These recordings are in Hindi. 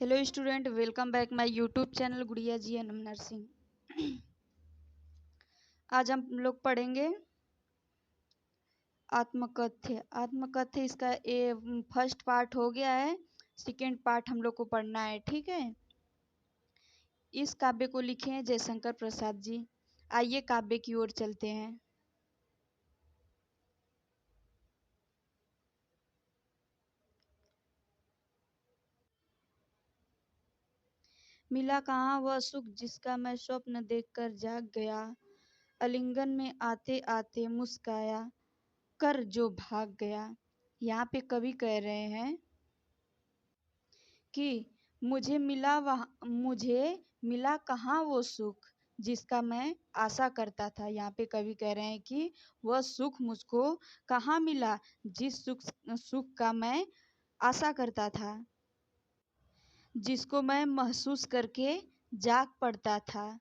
Hello student, welcome back my YouTube channel गुड़िया जी एन नर्सिंग। आज हम लोग पढ़ेंगे आत्मकथ्य। आत्मकथ्य इसका फर्स्ट पार्ट हो गया है, सेकेंड पार्ट हम लोग को पढ़ना है। ठीक है। इस काव्य को लिखे हैं जयशंकर प्रसाद जी। आइए काव्य की ओर चलते हैं। मिला कहाँ वह सुख जिसका मैं स्वप्न देखकर जाग गया, आलिंगन में आते आते मुस्काया कर जो भाग गया। यहाँ पे कवि कह रहे हैं कि मुझे मिला कहाँ वो सुख जिसका मैं आशा करता था। यहाँ पे कवि कह रहे हैं कि वह सुख मुझको कहाँ मिला जिस सुख का मैं आशा करता था, जिसको मैं महसूस करके जाग पड़ता था।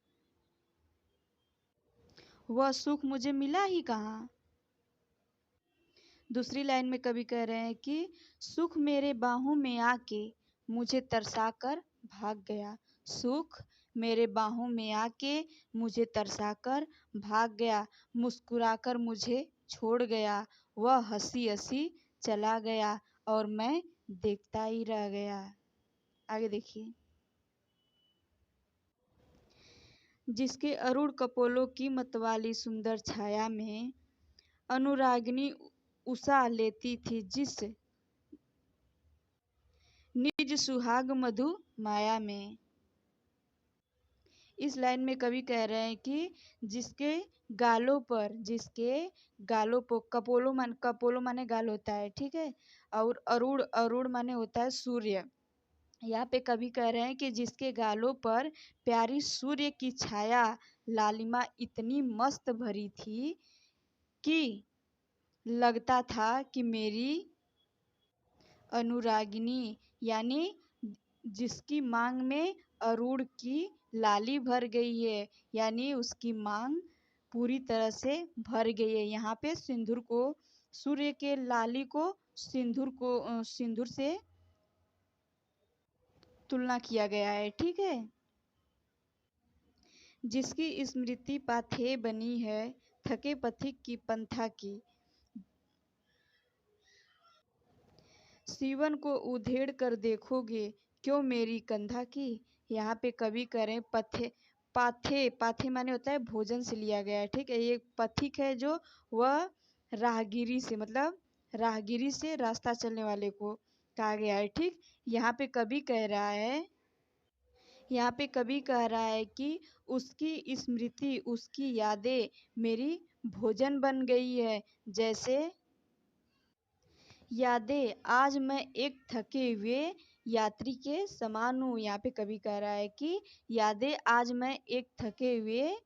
वह सुख मुझे मिला ही कहाँ। दूसरी लाइन में कवि कह रहे हैं कि सुख मेरे बाहों में आके मुझे तरसाकर भाग गया। सुख मेरे बाहों में आके मुझे तरसाकर भाग गया, मुस्कुराकर मुझे छोड़ गया। वह हंसी हंसी चला गया और मैं देखता ही रह गया। आगे देखिए। जिसके अरुण कपोलों की मतवाली सुंदर छाया में अनुरागिनी उषा लेती थी जिस निज सुहाग मधु माया में। इस लाइन में कवि कह रहे हैं कि जिसके गालों पर कपोलो माने गाल होता है। ठीक है। और अरुण अरुण माने होता है सूर्य। यहाँ पे कवि कह रहे हैं कि जिसके गालों पर प्यारी सूर्य की छाया लालिमा इतनी मस्त भरी थी कि लगता था कि मेरी अनुरागिनी यानी जिसकी मांग में अरुण की लाली भर गई है, यानी उसकी मांग पूरी तरह से भर गई है। यहाँ पे सिंदूर को, सूर्य के लाली को सिंदूर से तुलना किया गया है। ठीक है। जिसकी स्मृति पाथे बनी है थके पथिक की पंथा की, सीवन को उधेड़ कर देखोगे क्यों मेरी कंधा की। यहाँ पे कवि करें पाथे पाथे माने होता है भोजन से लिया गया है। ठीक है। ये पथिक है जो वह राहगीरी से, मतलब राहगीरी से रास्ता चलने वाले को कहा गया है। ठीक। यहाँ पे कवि कह रहा है कि उसकी स्मृति, उसकी यादें मेरी भोजन बन गई है। जैसे यादें आज मैं एक थके हुए यात्री के समान हूँ। यहाँ पे कवि कह रहा है कि यादें आज मैं एक थके हुए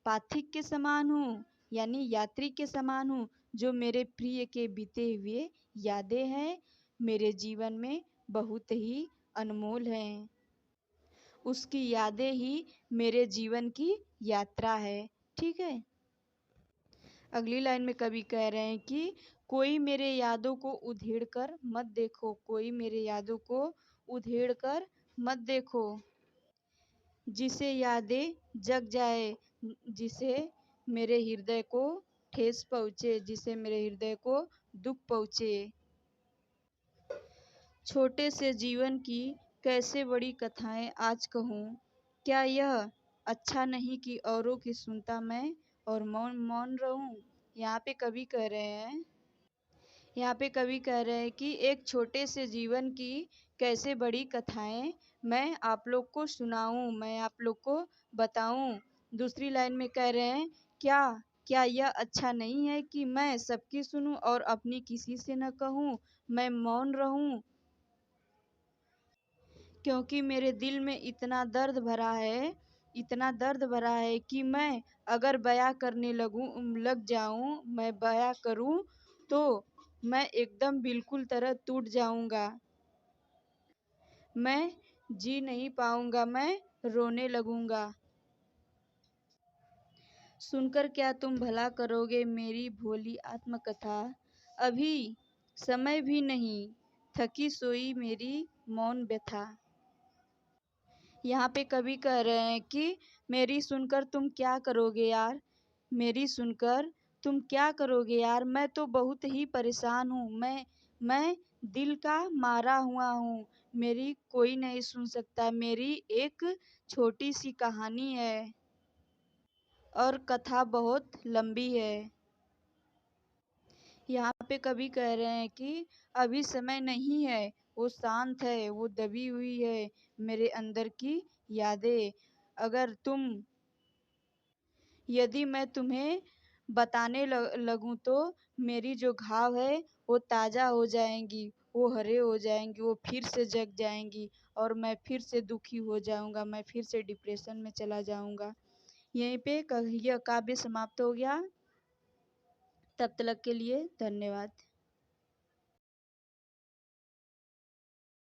पाथिक के समान हूँ, यानी यात्री के समान हूँ। जो मेरे प्रिय के बीते हुए यादें हैं, मेरे जीवन में बहुत ही अनमोल हैं। उसकी यादें ही मेरे जीवन की यात्रा है। ठीक है। अगली लाइन में कवि कह रहे हैं कि कोई मेरे यादों को उधेड़ कर मत देखो, कोई मेरे यादों को उधेड़ कर मत देखो। जिसे यादें जग जाए, जिसे मेरे हृदय को ठेस पहुँचे, जिसे मेरे हृदय को दुख पहुँचे। छोटे से जीवन की कैसे बड़ी कथाएं आज कहूँ, क्या यह अच्छा नहीं कि औरों की सुनता मैं और मौन मौन रहूं। यहाँ पे कवि कह रहे हैं कि एक छोटे से जीवन की कैसे बड़ी कथाएं मैं आप लोग को सुनाऊं, मैं आप लोग को बताऊं। दूसरी लाइन में कह रहे हैं क्या क्या यह अच्छा नहीं है कि मैं सबकी सुनूं और अपनी किसी से न कहूं, मैं मौन रहूं। क्योंकि मेरे दिल में इतना दर्द भरा है कि मैं अगर लग जाऊं, मैं बयां करूं तो मैं एकदम बिल्कुल तरह टूट जाऊंगा। मैं जी नहीं पाऊंगा, मैं रोने लगूंगा। सुनकर क्या तुम भला करोगे मेरी भोली आत्मकथा, अभी समय भी नहीं थकी सोई मेरी मौन व्यथा। यहाँ पे कवि कह रहे हैं कि मेरी सुनकर तुम क्या करोगे यार, मेरी सुनकर तुम क्या करोगे यार, मैं तो बहुत ही परेशान हूँ, मैं दिल का मारा हुआ हूँ, मेरी कोई नहीं सुन सकता, मेरी एक छोटी सी कहानी है और कथा बहुत लंबी है। यहाँ पे कवि कह रहे हैं कि अभी समय नहीं है, वो शांत है, वो दबी हुई है मेरे अंदर की यादें। अगर तुम यदि मैं तुम्हें बताने लगूं तो मेरी जो घाव है वो ताज़ा हो जाएंगी, वो हरे हो जाएंगी, वो फिर से जग जाएंगी और मैं फिर से दुखी हो जाऊंगा, मैं फिर से डिप्रेशन में चला जाऊंगा। यहीं पे यह काव्य समाप्त हो गया। तब तक के लिए धन्यवाद।